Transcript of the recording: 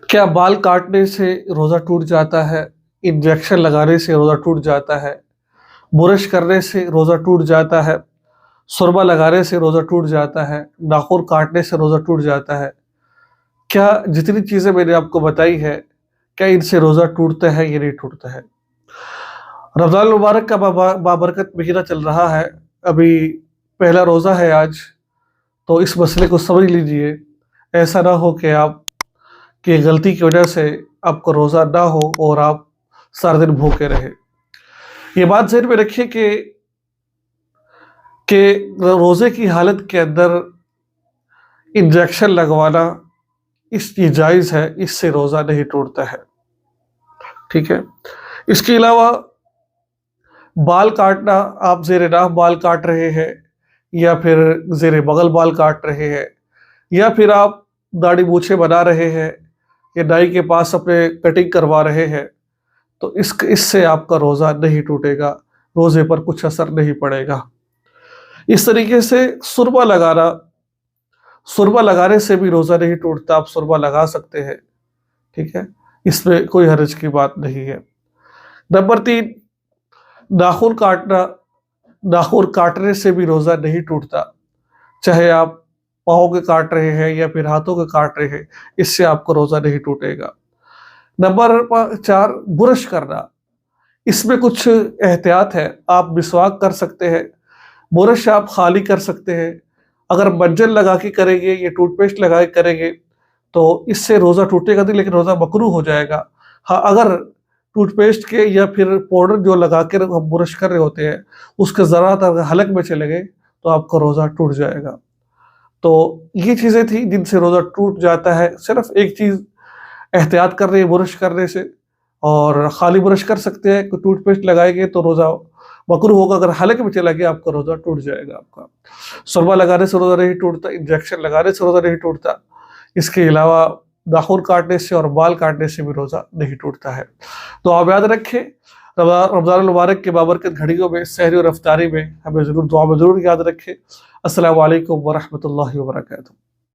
کیا بال کاٹنے سے روزہ ٹوٹ جاتا ہے؟ انجیکشن لگانے سے روزہ ٹوٹ جاتا ہے؟ برش کرنے سے روزہ ٹوٹ جاتا ہے؟ سرما لگانے سے روزہ ٹوٹ جاتا ہے؟ ناخن کاٹنے سے روزہ ٹوٹ جاتا ہے؟ کیا جتنی چیزیں میں نے آپ کو بتائی ہے، کیا ان سے روزہ ٹوٹتا ہے یا نہیں ٹوٹتا ہے؟ رمضان المبارک کا بابرکت مہینہ چل رہا ہے، ابھی پہلا روزہ ہے آج، تو اس مسئلے کو سمجھ لیجئے، ایسا نہ ہو کہ آپ کی غلطی کی وجہ سے آپ کو روزہ نہ ہو اور آپ سارا دن بھوکے رہے۔ یہ بات ذہن میں رکھیے کہ روزے کی حالت کے اندر انجیکشن لگوانا یہ جائز ہے، اس سے روزہ نہیں ٹوٹتا ہے، ٹھیک ہے؟ اس کے علاوہ بال کاٹنا، آپ زیر ناف بال کاٹ رہے ہیں یا پھر زیر بغل بال کاٹ رہے ہیں یا پھر آپ داڑھی مونچھیں بنا رہے ہیں یا نائی کے پاس اپنے کٹنگ کروا رہے ہیں، تو اس سے آپ کا روزہ نہیں ٹوٹے گا، روزے پر کچھ اثر نہیں پڑے گا۔ اس طریقے سے سرما لگانے سے بھی روزہ نہیں ٹوٹتا، آپ سرما لگا سکتے ہیں، ٹھیک ہے؟ اس میں کوئی حرج کی بات نہیں ہے۔ نمبر 3، ناخن کاٹنا، ناخن کاٹنے سے بھی روزہ نہیں ٹوٹتا، چاہے آپ پاؤں کے کاٹ رہے ہیں یا پھر ہاتھوں کے کاٹ رہے ہیں، اس سے آپ کو روزہ نہیں ٹوٹے گا۔ نمبر 4، برش کرنا، اس میں کچھ احتیاط ہے، آپ مسواک کر سکتے ہیں، برش آپ خالی کر سکتے ہیں، اگر منجن لگا کے کریں گے یا ٹوتھ پیسٹ لگا کے کریں گے تو اس سے روزہ ٹوٹے گا نہیں، لیکن روزہ مکروہ ہو جائے گا۔ ہاں، اگر ٹوتھ پیسٹ کے یا پھر پاؤڈر جو لگا کے ہم برش کر رہے ہوتے ہیں اس کے ذرات اگر حلق میں چلے گئے تو آپ کا روزہ ٹوٹ جائے گا۔ تو یہ چیزیں تھیں جن سے روزہ ٹوٹ جاتا ہے۔ صرف ایک چیز احتیاط کر رہے ہیں برش کرنے سے، اور خالی برش کر سکتے ہیں، کہ ٹوتھ پیسٹ لگائیں گے تو روزہ مکروہ ہوگا، اگر حلق میں چلا گیا آپ کا روزہ ٹوٹ جائے گا۔ آپ کا سرما لگانے سے روزہ نہیں ٹوٹتا، انجیکشن لگانے سے روزہ نہیں ٹوٹتا، اس کے علاوہ ناخن کاٹنے سے اور بال کاٹنے سے بھی روزہ نہیں ٹوٹتا ہے۔ تو آپ یاد رکھیں، رمضان المبارک کے بابرکت گھڑیوں میں، سحری اور افطاری میں ہمیں ضرور دعا میں ضرور یاد رکھیں۔ السلام علیکم ورحمۃ اللہ وبرکاتہ۔